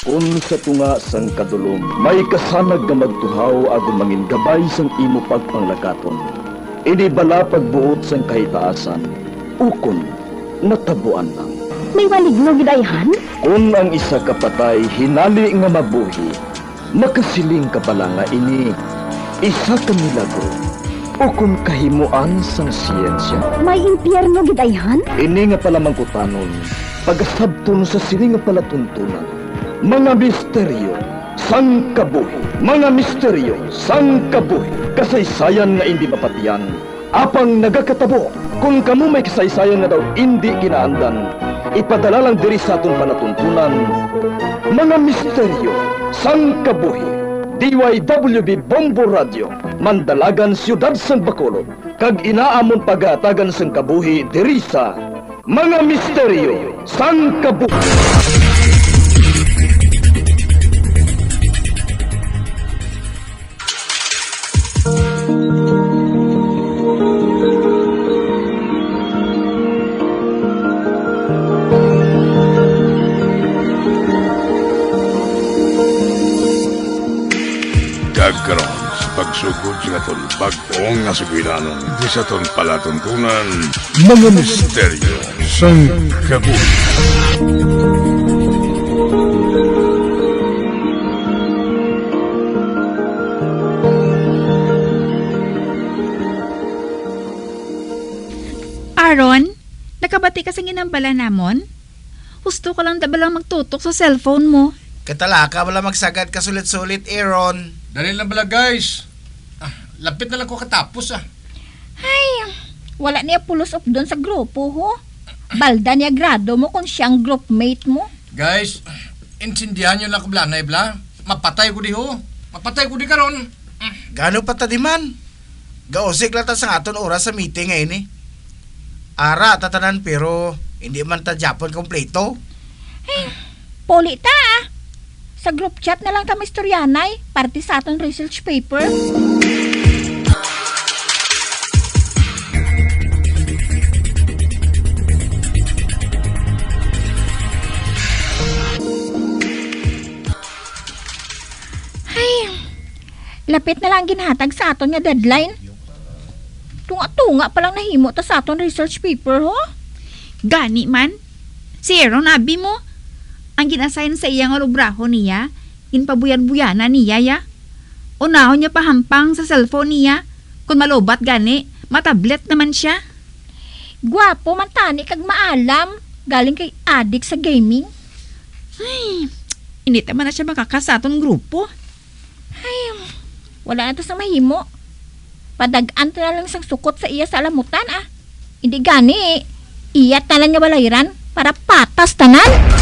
Kung sa tunga sang kadulom, may kasanag nga magtuhaw agon mangin gabay sang imo pagpanglakaton. Ini bala pagbuot sang kahitaasan, ukon natabuan lang. May maligno gidayhan? Kung ang isa ka patay hinali nga mabuhi, makasiling ka pala nga ini isa ka milagro o kung kahimuan sang siyensya. May impyerno gidayhan? Ini nga pala mangkutanon, pagasabton sa siling nga palatuntunan. Mga misteryo, sang kabuhi. Mga misteryo, sang kabuhi. Kasaysayan nga hindi mapatiyan. Apang nagakatabo, kung kamo may kasaysayan nga daw hindi ginaandan, ipadala lang diri sa aton palatuntunan. Mga misteryo, sang kabuhi. DYWB Bombo Radio, Mandalagan, Siyudad San Bacolod. Kag inaamon pagatagan sang kabuhi diri sa Mga Misteryo, sang kabuhi. Karon sa pagsugod sa aton bag-ong nga sugiranon di sa aton palatuntunan mga misteryo sang kabuhi. Aaron, nakabati ka sa ginambala namon? Gusto ko lang dabalang magtutok sa cellphone mo. Katalaka wala magsagad ka sulit-sulit, Aaron. Dali lang bala guys. Lapit na lang ko katapos Ay, wala niya pulos up doon sa grupo, ho? Balda niya grado mo kung siyang groupmate mo. Guys, intindihan nyo lang kablanay bla. Mapatay ko di ho. Mapatay ko di karon. Gano pa ta di man? Gausik lang ta sa aton oras sa meeting ngayon eh. Ara, tatanan pero hindi man ta Japon kompleto. Poli ta, ah. Sa group chat na lang kami istoryanay, parte sa aton research paper. Ay, lapit na lang ginhatag sa aton nga deadline. Tunga-tunga pa lang nahimo ta sa aton research paper, ho? Gani man. Si Aaron, abi mo. Ang ginassign sa iyang obraho niya, ginpabuyan-buyana niya, ya. Unahon niya pahampang sa cellphone niya. Kung malobat gani, matablet naman siya. Gwapo man tani kag maalam, galing kay adik sa gaming. Ay, hindi naman na siya makakasatong grupo. Ay, wala na to sa mahimo. Padagaan to na lang sang sukot sa iya sa alamutan, ah. Hindi gani, iyat na lang nga balayran para patas tanan.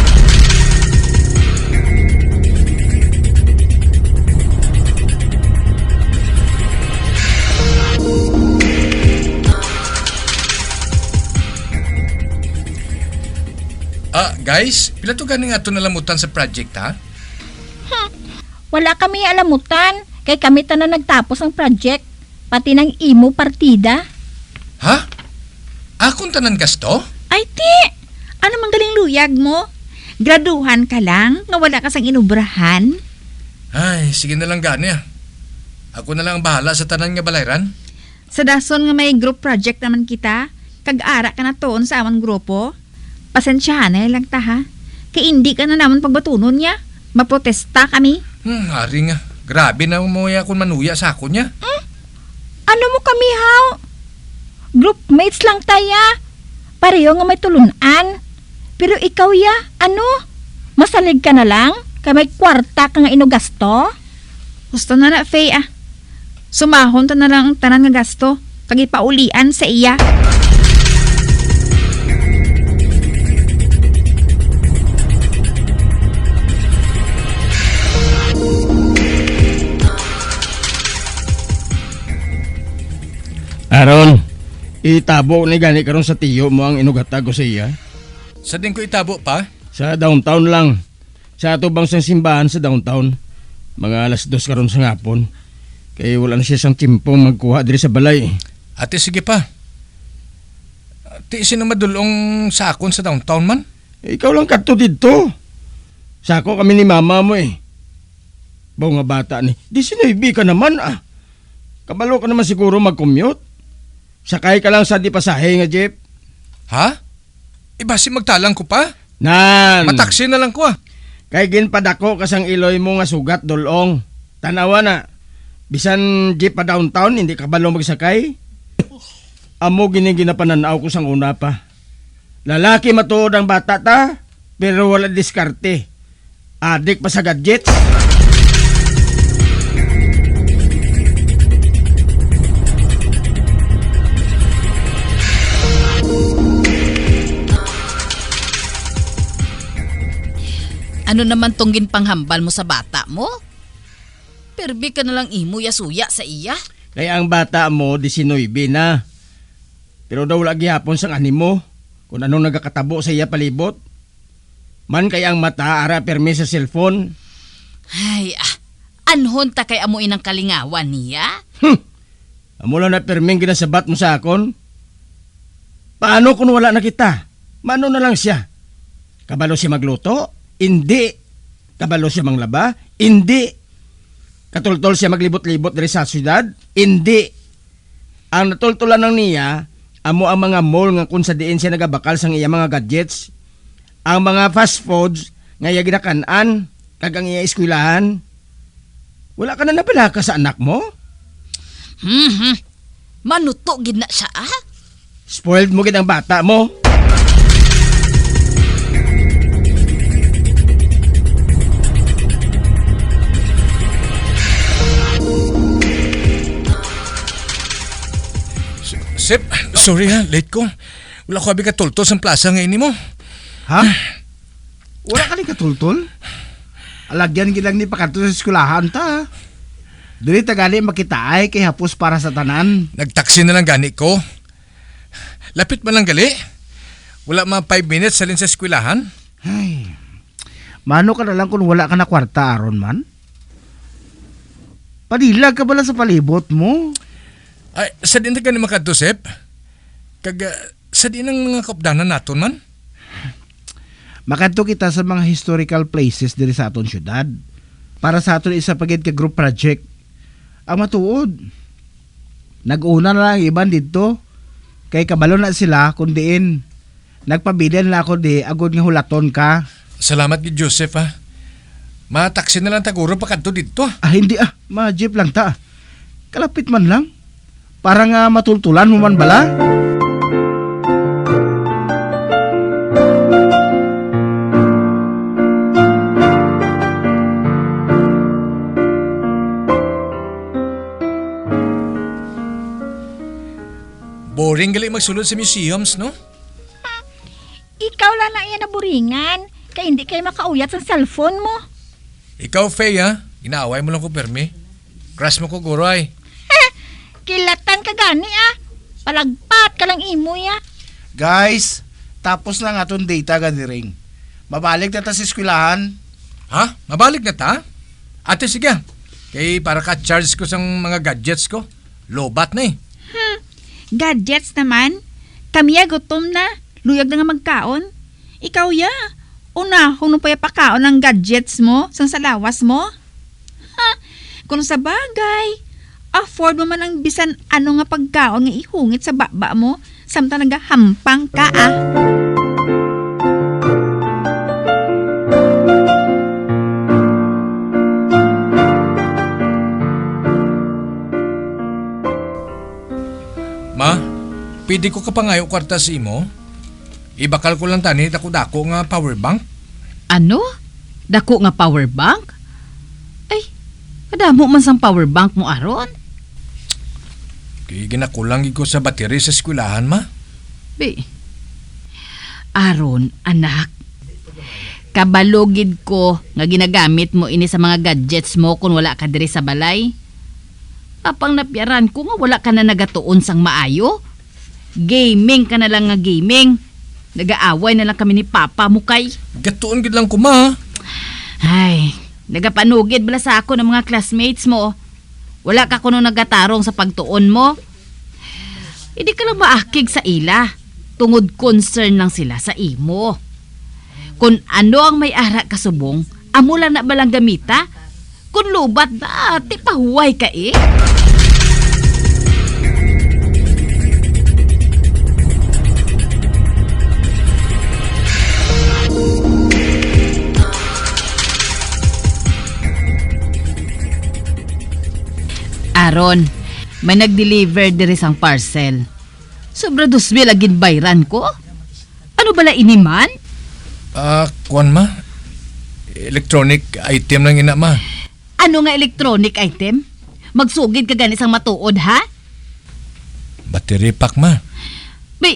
Guys, pila to gani nga ito nalamutan sa project ha? Wala kami alamutan, kay kami tanan nagtapos ang project, pati ng imo partida. Ha? Akong tanan gasto? Ay, ti! Ano mang galing luyag mo? Graduhan ka lang, nga wala ka sang inubrahan. Ay, sige na lang gani Ako na lang ang bahala sa tanan nga balayran. Sa dason nga may group project naman kita, kag-ara ka na toon sa amang grupo. Pasensyahan na lang ta, ha? Kay hindi ka na naman pagbatunon niya. Maprotesta kami. Hari nga. Grabe na umuya kung manuya sa ako niya. Ano mo kami, haw? Groupmates lang taya. Pareho nga may tulunan. Pero ikaw, ya, ano? Masalig ka na lang? Kay may kwarta ka nga inugasto? Gusto na na, Faye, ah. Sumahon ta na lang ang tanan nga gasto. Kag ipaulian sa iya. Aaron, itabo ni gani karon sa tiyo mo ang inugatag ko sa iya. Sa din ko itabo pa? Sa downtown lang. Sa ato bang sang simbahan sa downtown. Mga 2:00 karon sa ngapon. Kay wala na siya sang timpo magkuha diri sa balay. Ate, sige pa. Ate, sino madulong sa akon sa downtown man? Ikaw lang kadto didto. Sako kami ni mama mo eh. Baw nga bata ni, 19 ka naman ah. Kabalo ka naman siguro mag-commute. Sakay ka lang sa di pasahe nga jeep. Ha? Iba si magtalang ko pa? Nan! Mataksi na lang ko ah. Kay ginpadako kasang iloy mo nga sugat dolong. Tanawa na. Bisan jeep pa downtown, hindi ka balo magsakay. Amo ginapananaw ko sang una pa. Lalaki matuod ang bata ta, pero wala diskarte. Adik pa sa gadget. Ano naman tong ginpanghambal mo sa bata mo? Perbi ka nalang imo yasuya sa iya. Kaya ang bata mo, 19 na. Pero daw lagi hapon sang animo. Kung anong nagakatabo sa iya palibot. Man kaya ang mata ara permi sa cellphone. Ay, anhon ta kay amuin ang kalingawan niya? Amo lang na perming ginasabat mo sa akon. Paano kung wala na kita? Mano na lang siya? Kabalo siya magluto? Hindi. Kabalo siya manglaba? Hindi. Katultol siya maglibot-libot diri sa syudad? Hindi. Ang natultulan ng niya, amo ang mga mall nga kung sa diin siya nagabakal sang iya mga gadgets. Ang mga fast foods nga iya ginakanan, kag ang iya eskwelahan. Wala ka na napilaka sa anak mo? Manuto gid na siya ah? Spoiled mo gid ang bata mo. Sip, sorry ha, late ko. Wala ko abi katultol sa plaza ngayon mo. Ha? Wala ka ni katultol? Alagyan gilang ni pakanto sa eskulahan ta. Dili ta gani makitaay kay hapos para sa tanan. Nagtaksi na lang gani ko. Lapit man lang gali. Wala mga 5 minutes salin sa eskwelahan. Ay. Mano ka na lang kung wala ka na kwarta aron man? Padilag ka bala sa palibot mo? Ay, sa din ka ni makadusep? Sa din ang mga kapdanan naton man? Makadto kita sa mga historical places diri sa aton syudad. Para sa aton isa pagid ka group project. Ang matuod. Nag-una na lang iban dito. Kay kabalo na sila kung diin. Nagpabilan na ako di agod nga hulaton ka. Salamat gid Joseph ha. Mataksi na lang taguro pa kadto dito. Hindi ma-jeep lang ta. Kalapit man lang. Para nga matultulan mo man bala. Boring gali magsulod sa museums, no? Ikaw lang na iyan naburingan. Kaya hindi kayo makauyat sa cellphone mo. Ikaw, Faye, ha? Inaaway mo lang ko, Permi. Crush mo ko, Guray. Kilatan ka gani ah. Palagpat ka lang imo ya. Guys, tapos na nga itong data gani ring. Mabalik na ta sa eskwelahan. Ha? Mabalik na ta? Ate, sige. Kay para ka-charge ko sa mga gadgets ko. Lobat na eh. Gadgets naman? Kami ya gutom na. Luyag na nga magkaon. Ikaw ya. Una, kung pa pakaon ng gadgets mo sang salawas mo. Ha? Kung sa bagay, afford mo man ang bisan ano nga pagkaon nga ihungit sa baba mo samtang nagahampang ka ah. Ma, pwede ko kapangayo kwarta sa imo? Ibakal ko lang tani dako-dako nga power bank. Ano? Dako nga power bank? Ay, kadamo man sang power bank mo aron? Kaya ginakulang ko sa battery sa eskwelahan, ma. Be. Aron, anak. Kabalogid ko nga ginagamit mo ini sa mga gadgets mo kung wala ka diri sa balay. Apang napyaran ko nga wala ka na nagatuon sang maayo. Gaming ka na lang nga gaming. Nagaaway na lang kami ni Papa mo kay. Gatuon gid lang ko, ma. Ay, nagapanugid bala sa ako ng mga classmates mo. Wala ka kuno nagatarong sa pagtuon mo. Hindi ka lang maakig sa ila. Tungod concern lang sila sa imo. Kung ano ang may ara kasubong, amo lang na balang gamita. Kung lubat na, ti pahuway ka eh. Aron, may nag-deliver diri sang parcel. Sobra 2,000 agin bayran ko. Ano bala iniman? Kuan ma? Electronic item lang ina ma. Ano nga electronic item? Magsugid ka gani sang matuod ha? Battery pack ma. Bay,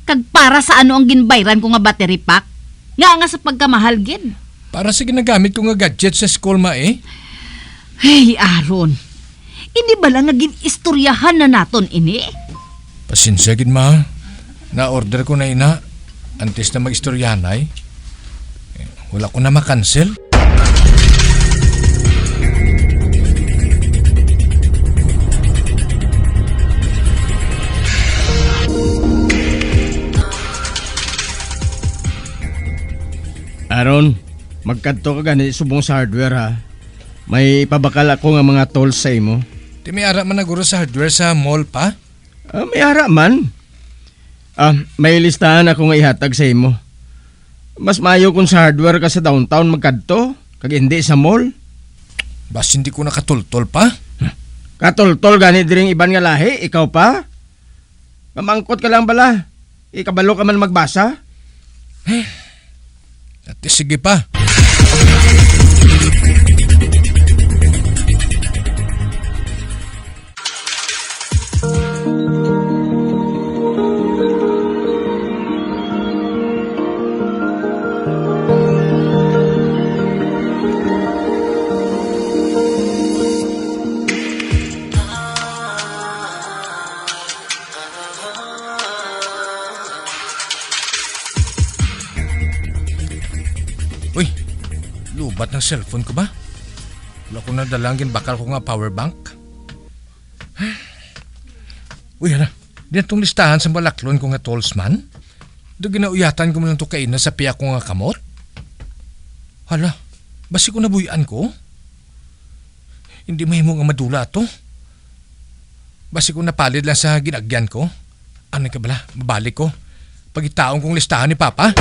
kag para sa ano ang ginbayran ko nga battery pack? Nga sa pagkamahal gid. Para sa ginagamit ko nga gadget sa school ma eh. Hey, Aaron. Hindi ba lang nga ginistoryahan na naton ini? Pasensya gid ma. Na-order ko na ina. Antes na mag-istoryahan ay. Wala ko na makancel. Aaron, magkadto ka gani subong sa hardware ha. May pabakal ako nga mga tools sa imo. Di may ara man naguro sa hardware sa mall pa? May ara man. May listahan ako nga ihatag sa imo. Mas maayo kung sa hardware ka sa downtown magkadto, kag hindi sa mall. Bas hindi ko nakatultol pa? Katultol gani diring iban nga lahi, ikaw pa? Mamangkot ka lang bala. Ikabalo ka man magbasa? At sige pa. Uy, lubat ng cellphone ko ba? Wala ko na dalangin, bakal ko nga power bank. Uy, hala, ditong listahan sa balaklon ko nga tolls man. Do ginauyatan ko mo lang to kaina sa piya ko nga kamot. Hala, basi ko nabuyan ko? Hindi mahimo nga madula to. Basi ko napalid lang sa ginagyan ko. Ano ka bala, mabalik ko. Pagitaon kong listahan ni Papa.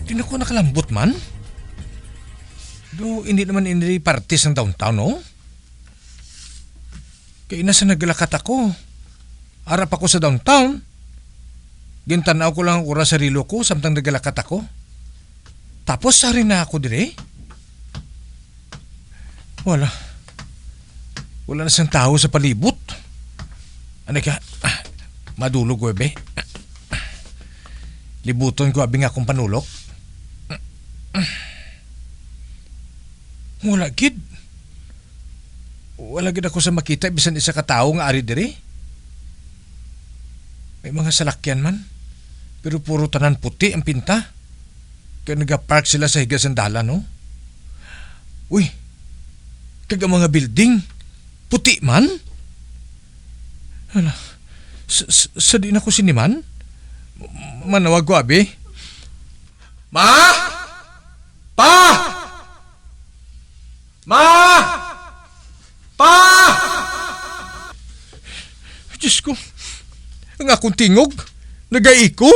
Hindi na ko nakalambot man. Do, hindi naman hindi parties ng downtown, no? Kaya nasa naglakat ako. Harap ako sa downtown. Gintanaw ko lang ang oras sa rilo ko samtang naglakat ako. Tapos sari na ako dire. Wala na siyang tao sa palibot. Ano ka? Madulog ko, be. Libuton ko abing akong panulok. Wala gid. Wala gid ako sa makita bisan isa ka tawo nga ari diri. May mga salakyan man. Pero puro tanan puti ang pinta. Kaya nagapark sila sa higa sandala, no? Uy, kaga mga building, puti man? Hala, sa di na ko siniman? Manawag ko, abi? Ma! Pa! Ma! Pa! Diyos ko, ang akong tingog, nagaiko.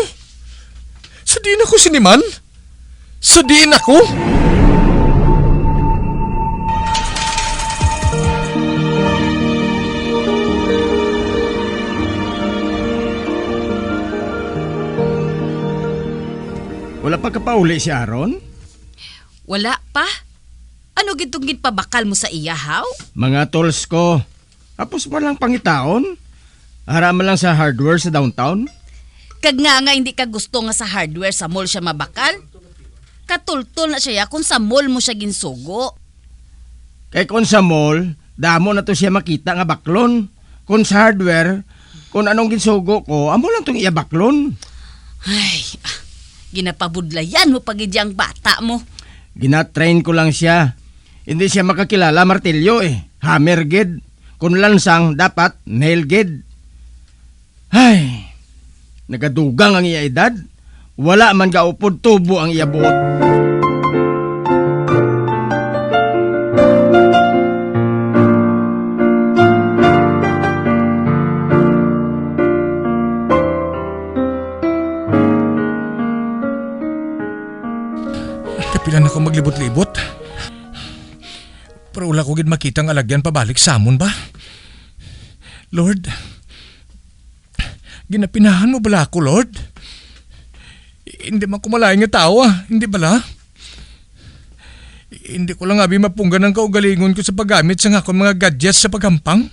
Sa di na ko siniman? Sa di na ko? Wala pa ka pa uli si Aaron? Wala pa. Ano gitong ginpabakal mo sa iya, haw? Mga tools ko. Tapos mo lang pangitaon. Haraman lang sa hardware sa downtown. Kag nga hindi ka gusto nga sa hardware sa mall siya mabakal? Katultol na siya kung sa mall mo siya ginsugo. Kay kung sa mall, damo na to siya makita nga baklon. Kung sa hardware, kung anong ginsugo ko, amo lang tong iya baklon. Ay, Ginapabudlayan mo pagidyang bata mo. Ginatrain ko lang siya. Hindi siya makakilala martilyo eh. Hammer gid. Kung lansang, dapat nail gid. Ay, nagadugang ang iya edad. Wala man gaupod tubo ang iya buot. Kapilan ako maglibot-libot. Pero wala ko gid makitang alagyan pabalik samon ba? Lord, ginapinahan mo bala ako, Lord? Hindi man kumalain nga tao hindi bala? Hindi ko lang abi mapunggan ang kaugalingon ko sa paggamit sa akong mga gadgets sa paghampang.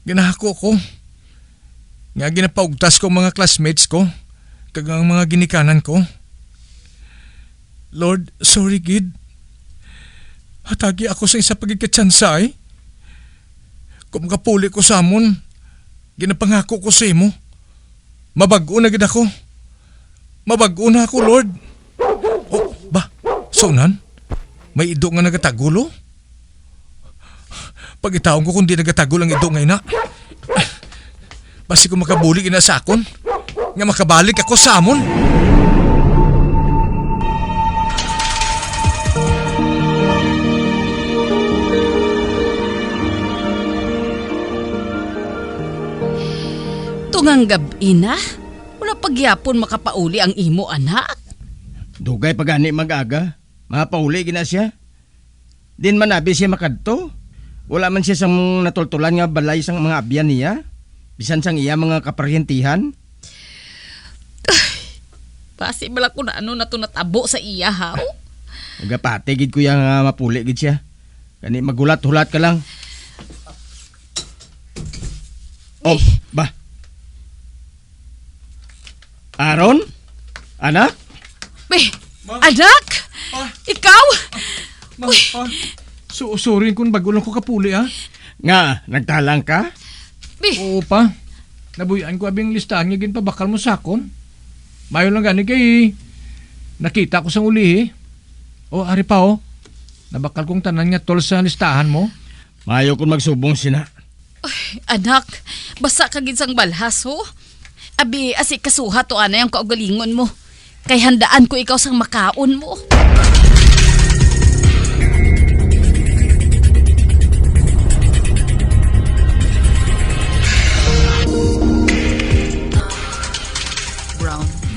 Ginahako ko. Nga ginapaugtas ko ang mga classmates ko, kag ang mga ginikanan ko. Lord, sorry gid. Hatagi ako sa isa pagkikatsansay. Kung makapuli ko sa amon, ginapangako ko sa imo. Mabag-o na gid ako. Mabag-o na ako, Lord. Oh, ba? Sonan? May ido nga nagatagulo? Pagitaon ko kung di nagatagol ang ido ngay na. Basi ko makabuli inasakon. Nga makabalik ako sa amon. Tungang gabi na. Wala pagyapon makapauli ang imo, anak. Dugay pagani mag-aga. Mapauli gina siya. Din man abi siya makadto. Wala man siya sang natultulan nga balay sang mga abyan niya. Bisan sang iya mga kaparyentihan. Basi bala ko na ano na to natabo sa iya, haw. Nagapate gid ko yang mapuli gid siya. Kani magulat-hulat ka lang. Oh, ba? Aaron? Anak? Anak? Ikaw? Sorry kung bago lang ko kapuli Nga, nagtalang ka? Oo pa. Nabuyan ko abing listahan nga ginpabakal mo sakon. Mayo lang gani kay nakita ko sa uli ari pa nabakal kong tanan nga tol sa listahan mo. Mayo kung magsubong sina. Anak, basa ka gid sang balhas, ho? Abi, asi kasuha to ana yung kaugalingon mo. Kay handaan ko ikaw sang makaon mo.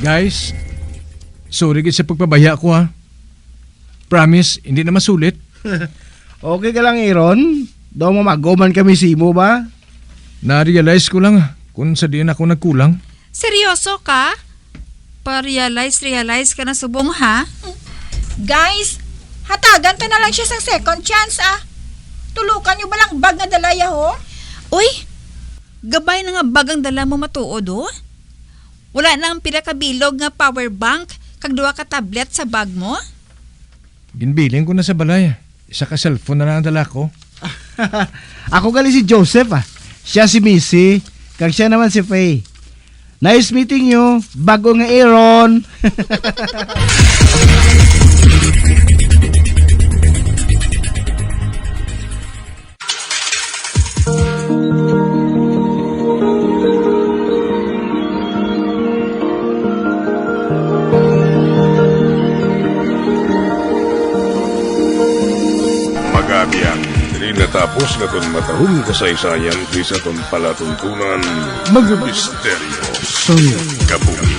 Guys, sorry gid sa pagpabaya ko Promise, hindi na masulit. Okay ka lang, Aaron? Daw mo magoman kami simo ba? Na-realize ko lang kung sa diin ako nagkulang. Seryoso ka? Pa-realize ka na subong ha? Guys, hatagan ta na lang siya sa second chance Tulukan nyo ba lang bag na dalaya ho? Uy, gabay na nga bagang dala mo matuod Wala nang pila ka bilog nga power bank kag duha ka tablet sa bag mo? Ginbiling ko na sa balay. Isa ka cellphone na lang ang dala ko. Ako gali si Joseph Siya si Missy, kag siya naman si Faye. Nice meeting you, bago nga Aaron. Magabiang, diri natapos na ton matahong kasaysayan di sa ton palatuntunan mga misteryo sa kabuhi.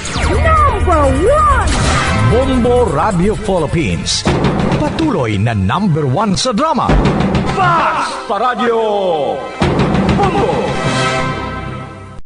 Bombo Radio Philippines. Patuloy na #1 sa drama. Fast pa Radio! Bombo!